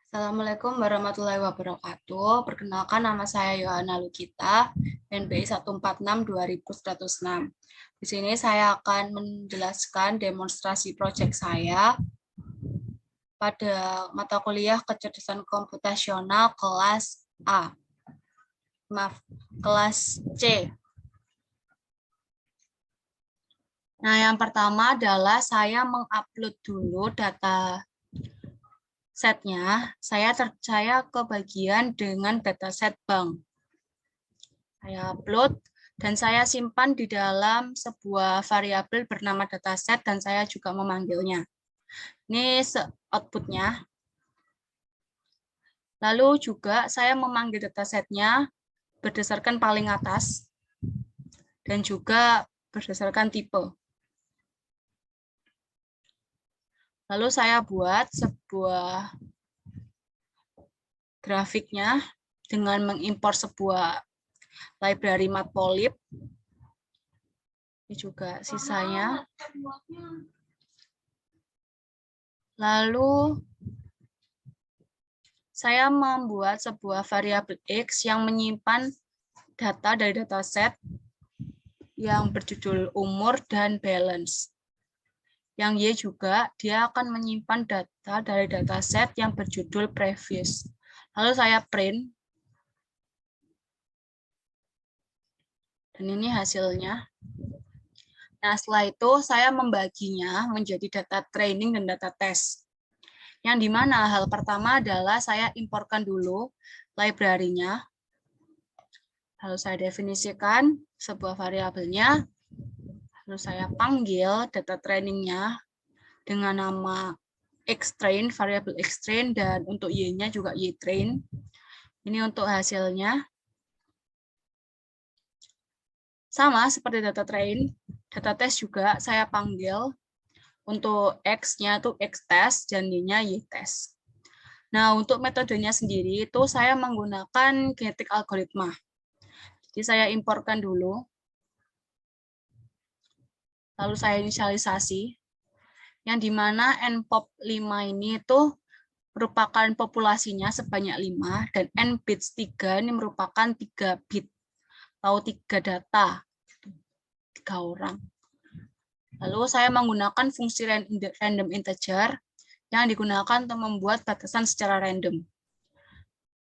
Assalamualaikum warahmatullahi wabarakatuh. Perkenalkan, nama saya Yohana Lukita, NPI 146-2106. Di sini saya akan menjelaskan demonstrasi proyek saya pada mata kuliah kecerdasan komputasional kelas A. Kelas C. Nah, yang pertama adalah saya mengupload dulu data setnya. Saya ke bagian dengan dataset bank. Saya upload dan saya simpan di dalam sebuah variabel bernama dataset dan saya juga memanggilnya. Ini outputnya. Lalu juga saya memanggil datasetnya berdasarkan paling atas dan juga berdasarkan tipe. Lalu saya buat sebuah grafiknya dengan mengimpor sebuah library matplotlib. Ini juga sisanya. Lalu saya membuat sebuah variabel X yang menyimpan data dari dataset yang berjudul umur dan balance. Yang Y juga, dia akan menyimpan data dari dataset yang berjudul previous. Lalu saya print. Dan ini hasilnya. Nah, setelah itu saya membaginya menjadi data training dan data test. Yang dimana hal pertama adalah saya imporkan dulu library-nya. Lalu saya definisikan sebuah variabelnya. Lalu saya panggil data trainingnya dengan nama xtrain, variabel xtrain, dan untuk y-nya juga ytrain. Ini untuk hasilnya. Sama seperti data train, data test juga saya panggil untuk x-nya itu xtest dan y-nya ytest. Nah, untuk metodenya sendiri itu saya menggunakan genetic algoritma. Jadi saya imporkan dulu. Lalu saya inisialisasi. Yang dimana npop 5 ini itu merupakan populasinya sebanyak 5 dan n bits 3 ini merupakan 3 bit atau 3 data, 3 orang. Lalu saya menggunakan fungsi random integer yang digunakan untuk membuat batasan secara random.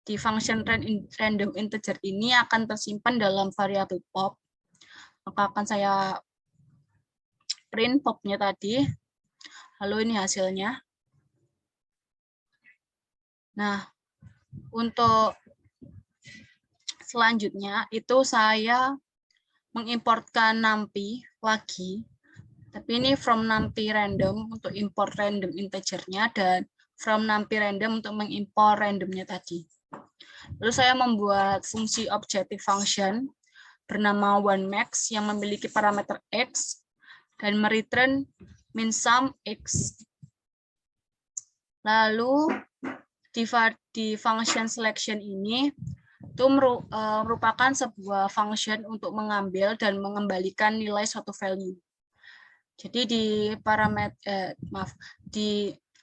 Di function random integer ini akan tersimpan dalam variabel pop. Maka akan saya print popnya tadi. Lalu ini hasilnya. Nah, untuk selanjutnya itu saya mengimportkan numpy lagi. Tapi ini from numpy random untuk import random integernya dan from numpy random untuk mengimpor randomnya tadi. Lalu saya membuat fungsi objective function bernama onemax yang memiliki parameter x dan mereturn minsum x. Lalu di function selection ini itu merupakan sebuah function untuk mengambil dan mengembalikan nilai suatu value. Jadi di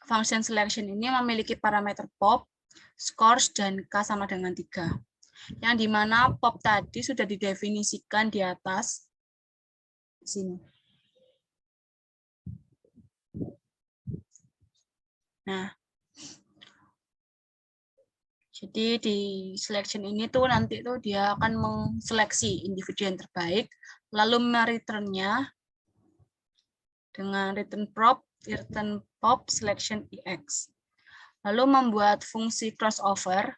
function selection ini memiliki parameter pop, scores, dan k sama dengan 3. Yang dimana pop tadi sudah didefinisikan di atas sini. Nah, jadi di selection ini tuh nanti tuh dia akan menseleksi individu yang terbaik, lalu mereturnnya dengan return pop selection ex. Lalu membuat fungsi crossover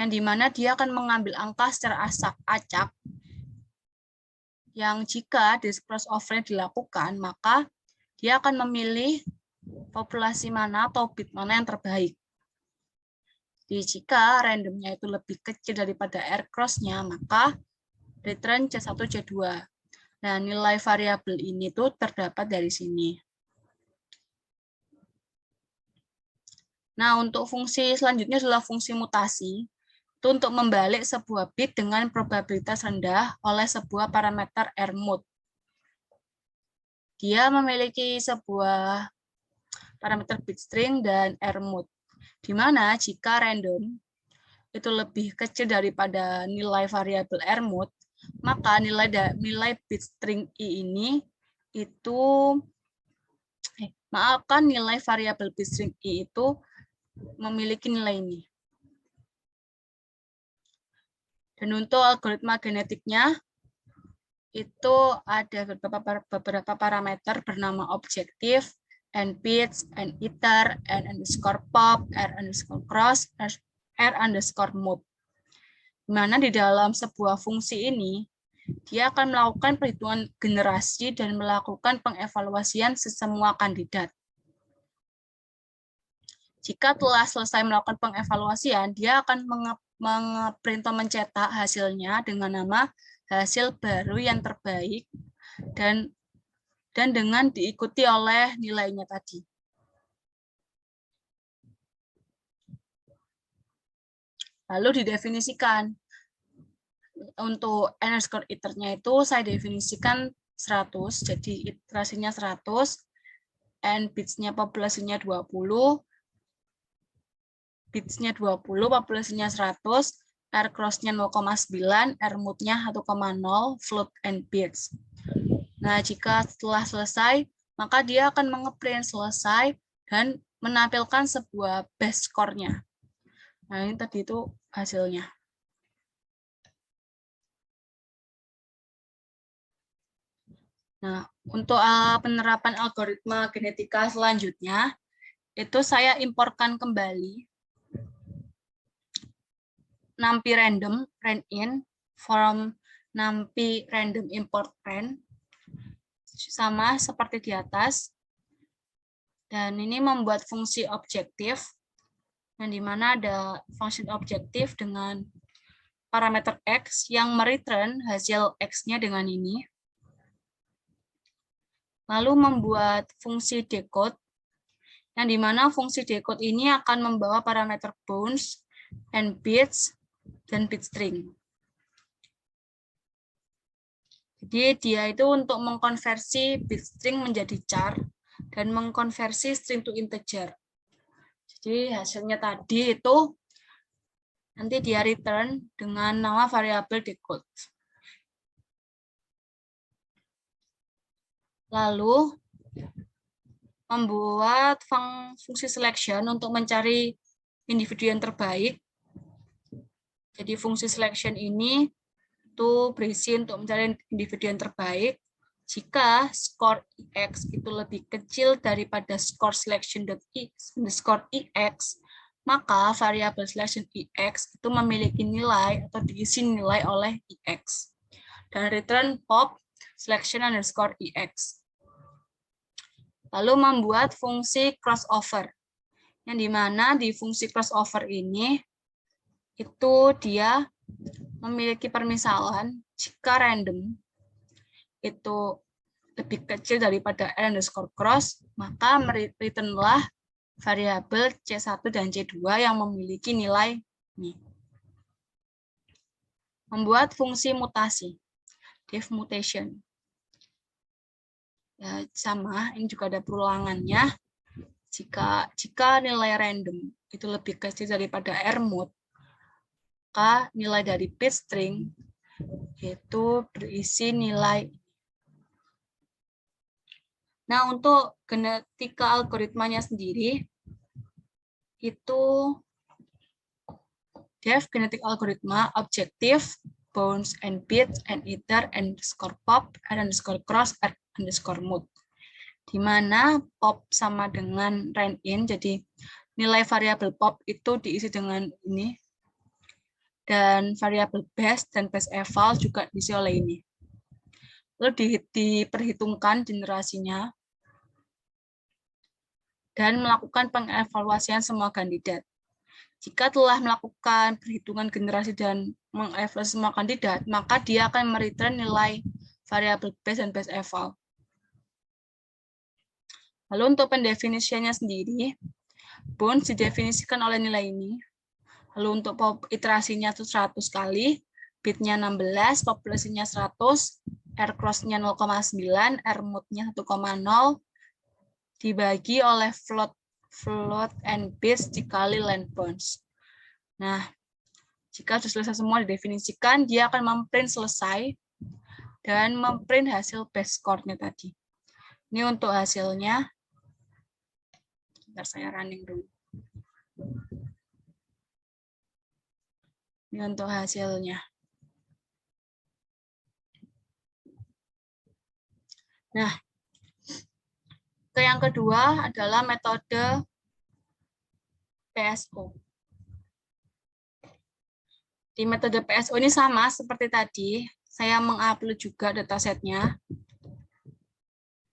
yang dimana dia akan mengambil angka secara acak yang jika di crossover dilakukan maka dia akan memilih populasi mana atau bit mana yang terbaik. Jadi jika randomnya itu lebih kecil daripada R cross-nya maka return C1 C2. Nah, nilai variabel ini tuh terdapat dari sini. Nah, untuk fungsi selanjutnya adalah fungsi mutasi. Itu untuk membalik sebuah bit dengan probabilitas rendah oleh sebuah parameter rmod. Dia memiliki sebuah parameter bit string dan rmod. Di mana jika random itu lebih kecil daripada nilai variabel rmod, maka nilai bit string i ini itu nilai variabel bit string i itu memiliki nilai ini. Dan untuk algoritma genetiknya itu ada beberapa parameter bernama objektif, n-bits, n-iter, n_pop, r_cross, r_move. Di mana di dalam sebuah fungsi ini, dia akan melakukan perhitungan generasi dan melakukan pengevaluasian sesemua kandidat. Jika telah selesai melakukan pengevaluasian, dia akan mengeprint atau mencetak hasilnya dengan nama hasil baru yang terbaik dan dengan diikuti oleh nilainya tadi. Lalu didefinisikan. Untuk n_iternya itu saya definisikan 100, jadi iterasinya 100, n-bitsnya populasinya 20, bitsnya 20, populasinya 100, r_cross-nya 0,9, r_move-nya 1,0, float n-bits. Nah, jika setelah selesai, maka dia akan mengeprint selesai dan menampilkan sebuah base score-nya. Nah, ini tadi itu hasilnya. Nah, untuk penerapan algoritma genetika selanjutnya, itu saya imporkan kembali NumPy random rand_in from NumPy random import rand, sama seperti di atas. Dan ini membuat fungsi objektif, yang dimana ada function objektif dengan parameter X yang mereturn hasil X-nya dengan ini. Lalu membuat fungsi decode, yang dimana fungsi decode ini akan membawa parameter bounds, n-bits, dan bit string. Jadi dia itu untuk mengkonversi bit string menjadi char dan mengkonversi string to integer. Jadi hasilnya tadi itu nanti dia return dengan nama variabel decode. Lalu membuat fungsi selection untuk mencari individu yang terbaik. Jadi fungsi selection ini itu berisi untuk mencari individu yang terbaik. Jika skor IX itu lebih kecil daripada skor selection.ix, maka variabel selection IX itu memiliki nilai atau diisi nilai oleh IX. Dan return pop selection_ix. Lalu membuat fungsi crossover, yang dimana di fungsi crossover ini itu dia memiliki permisalan jika random itu lebih kecil daripada r_cross, maka returnlah variabel C1 dan C2 yang memiliki nilai ini. Membuat fungsi mutasi, diff mutation. Ya, sama, ini juga ada perulangannya. Jika nilai random itu lebih kecil daripada rmod, maka nilai dari bit string itu berisi nilai. Nah, untuk genetika algoritmanya sendiri, itu def genetik algoritma objektif, bounds, n-bits, n-iter, n_pop, r_cross, r_move. Di mana pop sama dengan rand_in, jadi nilai variabel pop itu diisi dengan ini, dan variabel base dan base eval juga diisi oleh ini. Lalu diperhitungkan generasinya dan melakukan pengevaluasian semua kandidat. Jika telah melakukan perhitungan generasi dan mengevaluasi semua kandidat, maka dia akan mereturn nilai variabel base dan base eval. Lalu untuk pendefinisiannya sendiri, bounds didefinisikan oleh nilai ini. Lalu untuk iterasinya itu 100 kali, bitnya 16, populasinya 100, r_cross-nya 0,9, r_mode-nya 1,0, dibagi oleh float float and bits dikali length bounds. Nah, jika sudah selesai semua didefinisikan, dia akan memprint selesai dan memprint hasil base score-nya tadi. Ini untuk hasilnya. Bentar saya running dulu. Ini untuk hasilnya. Nah, yang kedua adalah metode PSO. Di metode PSO ini sama seperti tadi, saya mengupload juga datasetnya.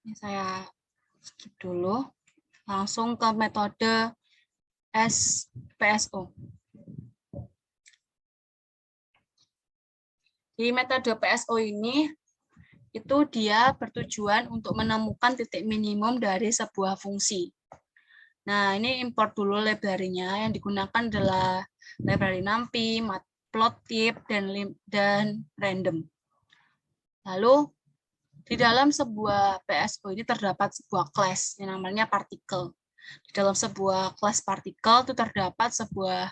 Ini saya skip dulu, langsung ke metode PSO. Di metode PSO ini, itu dia bertujuan untuk menemukan titik minimum dari sebuah fungsi. Nah, ini import dulu library-nya. Yang digunakan adalah library NumPy, Matplotlib, dan random. Lalu, di dalam sebuah PSO ini terdapat sebuah class yang namanya particle. Di dalam sebuah class particle itu terdapat sebuah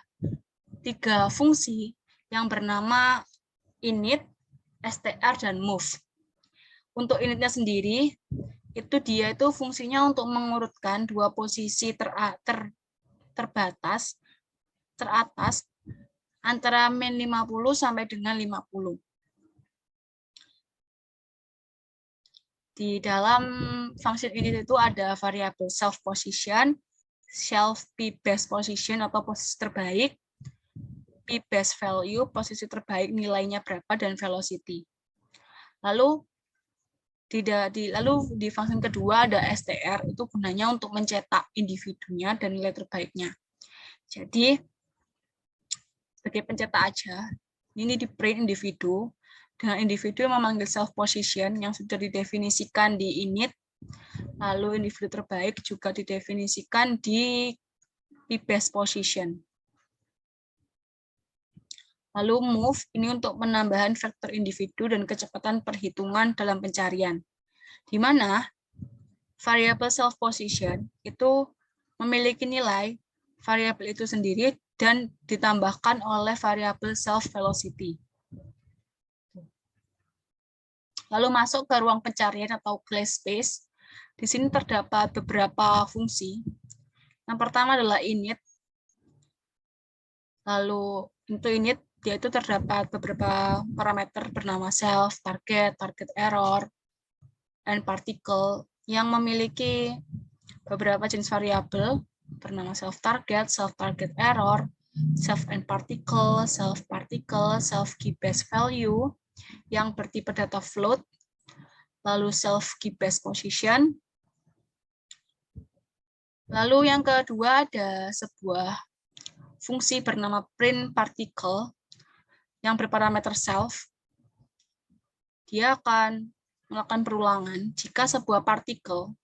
3 fungsi yang bernama init, str, dan move. Untuk initnya sendiri, itu dia itu fungsinya untuk mengurutkan 2 posisi teratas antara min 50 sampai dengan 50. Di dalam function init itu ada variabel self position, self p best position atau posisi terbaik, p best value posisi terbaik nilainya berapa, dan velocity. Lalu di function kedua ada str, itu gunanya untuk mencetak individunya dan nilai terbaiknya. Jadi sebagai pencetak aja, ini di print individu, dengan individu yang memanggil self position yang sudah didefinisikan di init, lalu individu terbaik juga didefinisikan di best position. Lalu move ini untuk penambahan vektor individu dan kecepatan perhitungan dalam pencarian, di mana variabel self position itu memiliki nilai variabel itu sendiri dan ditambahkan oleh variabel self velocity. Lalu masuk ke ruang pencarian atau class space. Di sini terdapat beberapa fungsi. Yang pertama adalah init. Lalu untuk init dia itu terdapat beberapa parameter bernama self, target, target error, and particle yang memiliki beberapa jenis variabel bernama self target error, self and particle, self key base value yang bertipe data float, lalu self key base position. Lalu yang kedua ada sebuah fungsi bernama print particle yang berparameter self. Dia akan melakukan perulangan jika sebuah partikel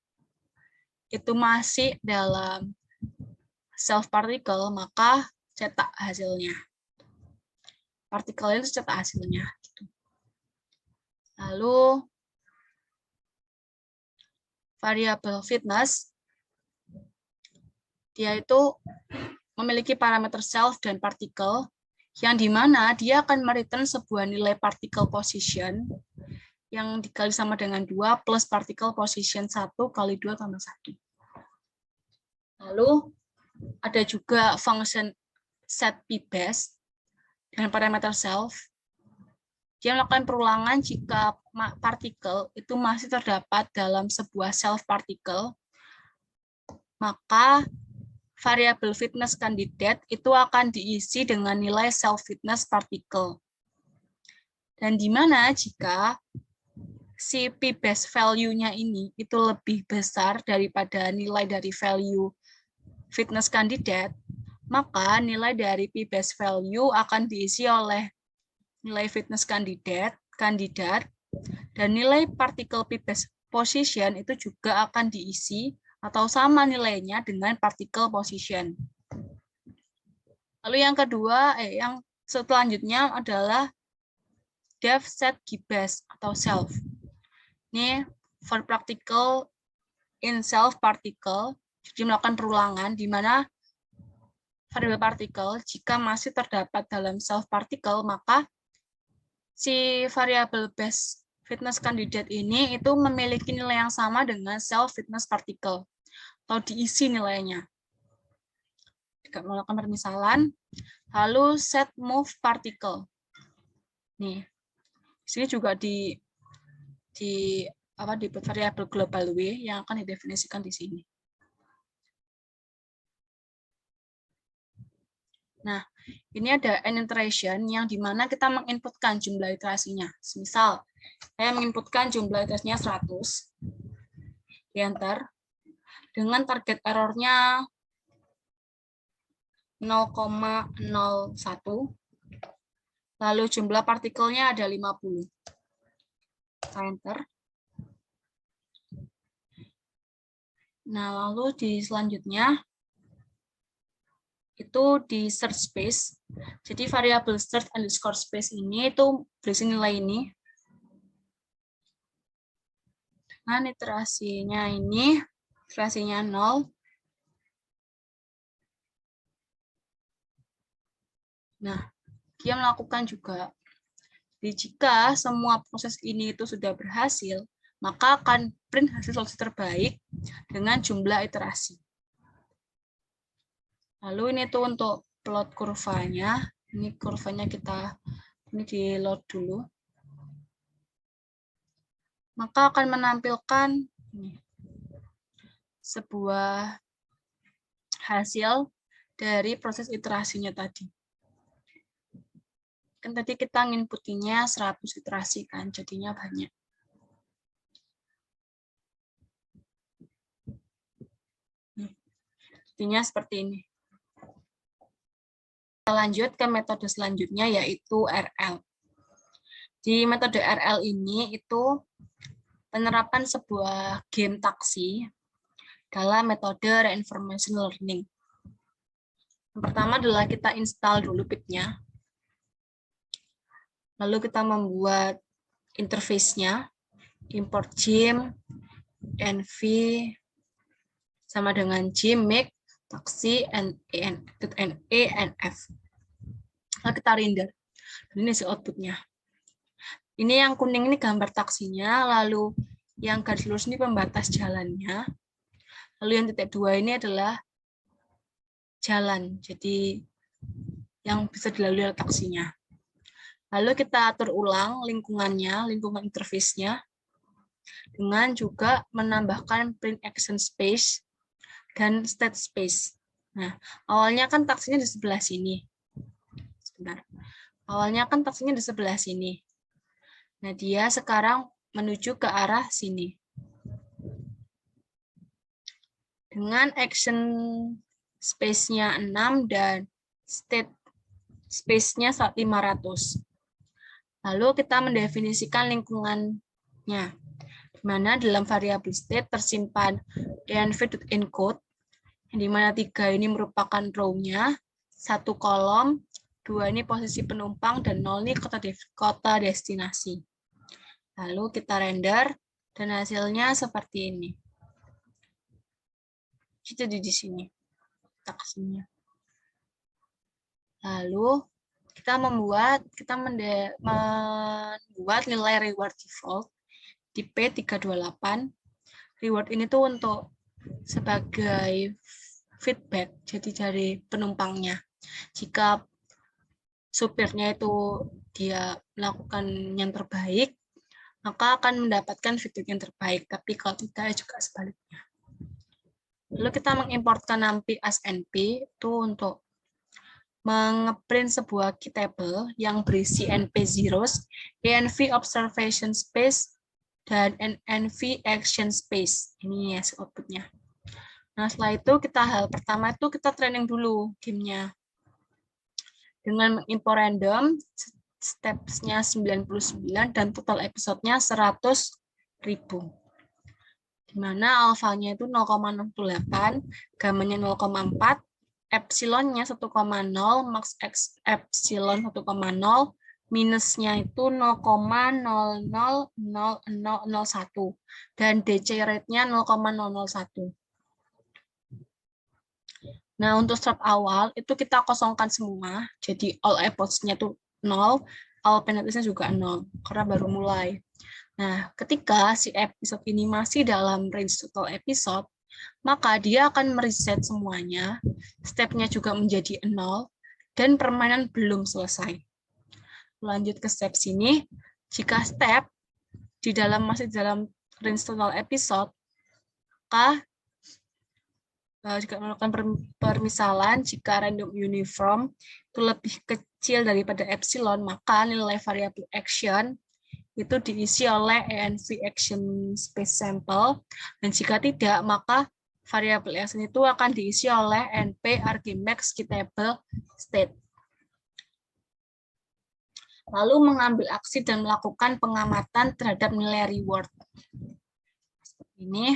itu masih dalam self particle, maka cetak hasilnya. Partikel itu cetak hasilnya. Lalu variabel fitness, dia itu memiliki parameter self dan partikel, yang dimana dia akan mereturn sebuah nilai particle position yang dikali sama dengan 2 plus particle position 1 kali 2 tambah 1. Lalu ada juga function set p best dengan parameter self. Dia melakukan perulangan jika partikel itu masih terdapat dalam sebuah self particle, maka variabel fitness candidate itu akan diisi dengan nilai self fitness particle. Dan di mana jika si p base value-nya ini itu lebih besar daripada nilai dari value fitness candidate, maka nilai dari p base value akan diisi oleh nilai fitness kandidat, dan nilai particle p base position itu juga akan diisi atau sama nilainya dengan particle position. Lalu yang kedua, yang selanjutnya adalah depth set key base atau self. Ini for practical in self particle Jadi melakukan perulangan di mana variabel partikel jika masih terdapat dalam self particle, maka si variabel base fitness candidate ini itu memiliki nilai yang sama dengan self fitness particle atau diisi nilainya. Jika melakukan permisalan, lalu set move particle. Nih, sini juga di variabel global W yang akan didefinisikan di sini. Nah, ini ada n iteration yang dimana kita menginputkan jumlah iterasinya. Misal, saya menginputkan jumlah iterasinya 100, di enter, dengan target errornya 0,01, lalu jumlah partikelnya ada 50. Saya enter. Nah, lalu di selanjutnya, itu di search space. Jadi variabel search underscore space ini itu berisi nilai ini. Nah, iterasinya 0. Nah, dia melakukan juga. Jadi jika semua proses ini itu sudah berhasil, maka akan print hasil solusi terbaik dengan jumlah iterasi. Lalu ini tuh untuk plot kurvanya. Ini kurvanya ini di load dulu. Maka akan menampilkan sebuah hasil dari proses iterasinya tadi. Kan tadi kita nginputinya 100 iterasi kan, jadinya banyak. Jadinya seperti ini. Lanjut ke metode selanjutnya yaitu RL. Di metode RL ini itu penerapan sebuah game taksi dalam metode reinforcement learning. Yang pertama adalah kita install dulu PIP-nya. Lalu kita membuat interface-nya, import gym, env sama dengan gym make taksi enf. Lalu kita render. Ini si output-nya. Ini yang kuning ini gambar taksinya, lalu yang garis lurus ini pembatas jalannya. Lalu yang titik 2 ini adalah jalan, jadi yang bisa dilalui oleh taksinya. Lalu kita atur ulang lingkungannya, lingkungan interface-nya, dengan juga menambahkan print action space dan state space. Nah, awalnya kan taksinya di sebelah sini. Sebentar. Awalnya kan taksinya di sebelah sini. Nah, dia sekarang menuju ke arah sini. Dengan action space-nya 6 dan state space-nya 500. Lalu kita mendefinisikan lingkungannya, di mana dalam variabel state tersimpan env.encode, yang di mana 3 ini merupakan row-nya, 1 kolom, 2 ini posisi penumpang, dan 0 ini kota destinasi. Lalu kita render, dan hasilnya seperti ini. Jadi di sini taksinya. Lalu kita membuat nilai reward default di P328. Reward ini tuh untuk sebagai feedback, jadi dari penumpangnya. Jika supirnya itu dia melakukan yang terbaik, maka akan mendapatkan feedback yang terbaik. Tapi kalau tidak, juga sebaliknya. Lalu kita mengimportkan NumPy as NP itu untuk mengeprint sebuah key table yang berisi NP zeros, env observation space, dan env action space. Ini ya outputnya. Nah, setelah itu hal pertama itu kita training dulu gamenya. Dengan mengimport random, steps-nya 99 dan total episode-nya 100.000. Di mana alfanya itu 0,68, gamanya 0,4, epsilonnya 1,0, max x epsilon 1,0, minusnya itu 0,000001 dan DC rate-nya 0,001. Nah, untuk start awal itu kita kosongkan semua. Jadi all efforts-nya itu 0, all penalties-nya juga 0 karena baru mulai. Nah, ketika si episode ini masih dalam range total episode, maka dia akan mereset semuanya, step-nya juga menjadi 0, dan permainan belum selesai. Lanjut ke step sini, jika step masih dalam range total episode, maka jika melakukan permisalan, jika random uniform itu lebih kecil daripada epsilon, maka nilai variabel action itu diisi oleh env action space sample, dan jika tidak, maka variabel action itu akan diisi oleh np argmax gettable state. Lalu mengambil aksi dan melakukan pengamatan terhadap nilai reward. Seperti ini.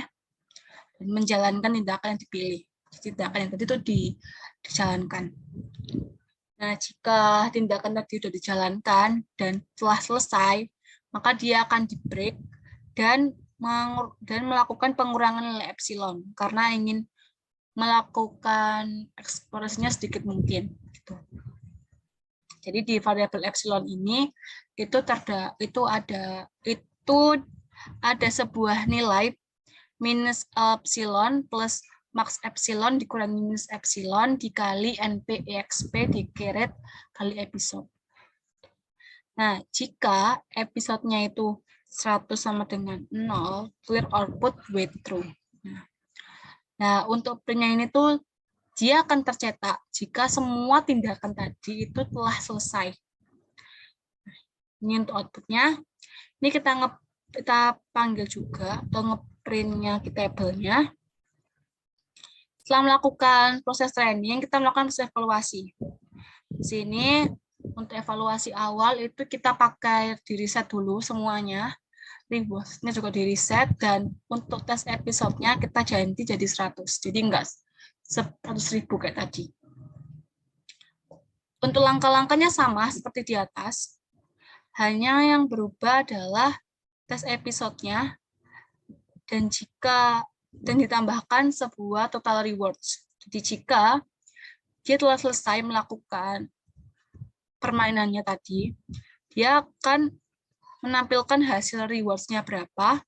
Dan menjalankan tindakan yang dipilih. Tindakan yang tadi itu dijalankan. Nah, jika tindakan tadi sudah dijalankan dan telah selesai, maka dia akan di-break dan melakukan pengurangan nilai epsilon karena ingin melakukan eksplorasinya sedikit mungkin. Gitu. Jadi di variabel epsilon ini itu ada sebuah nilai minus epsilon plus max epsilon dikurangi minus epsilon dikali np exp dikeret kali episode. Nah, jika episodenya itu 100 sama dengan 0, clear output wait true. Nah, untuk printnya ini tuh dia akan tercetak jika semua tindakan tadi itu telah selesai. Ini untuk outputnya. Ini kita panggil juga atau ngeprintnya tabelnya. Setelah melakukan proses training, kita melakukan proses evaluasi. Di sini untuk evaluasi awal itu kita pakai di reset dulu semuanya. Rewardnya juga di reset, dan untuk tes episode-nya kita ganti jadi 100. Jadi enggak 100.000 kayak tadi. Untuk langkah-langkahnya sama seperti di atas. Hanya yang berubah adalah tes episode-nya dan ditambahkan sebuah total rewards. Jadi jika dia telah selesai melakukan permainannya tadi, dia akan menampilkan hasil rewards-nya berapa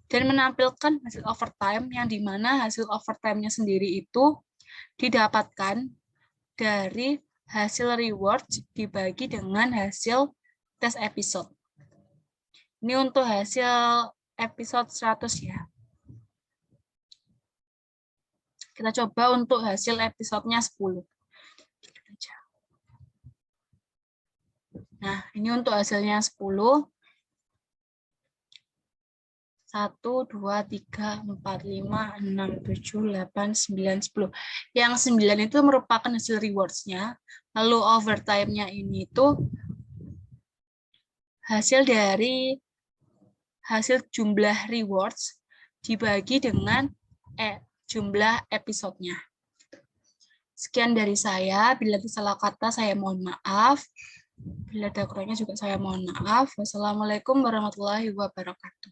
dan menampilkan hasil overtime, yang dimana hasil overtime-nya sendiri itu didapatkan dari hasil reward dibagi dengan hasil tes episode. Ini untuk hasil episode 100 ya. Kita coba untuk hasil episodenya 10. Nah, ini untuk hasilnya 10. 1, 2, 3, 4, 5, 6, 7, 8, 9, 10. Yang 9 itu merupakan hasil rewards-nya. Lalu overtime-nya ini itu hasil dari hasil jumlah rewards dibagi dengan jumlah episodenya. Sekian dari saya. Bila ada salah kata, saya mohon maaf. Bila ada kurangnya juga saya mohon maaf. Wassalamualaikum warahmatullahi wabarakatuh.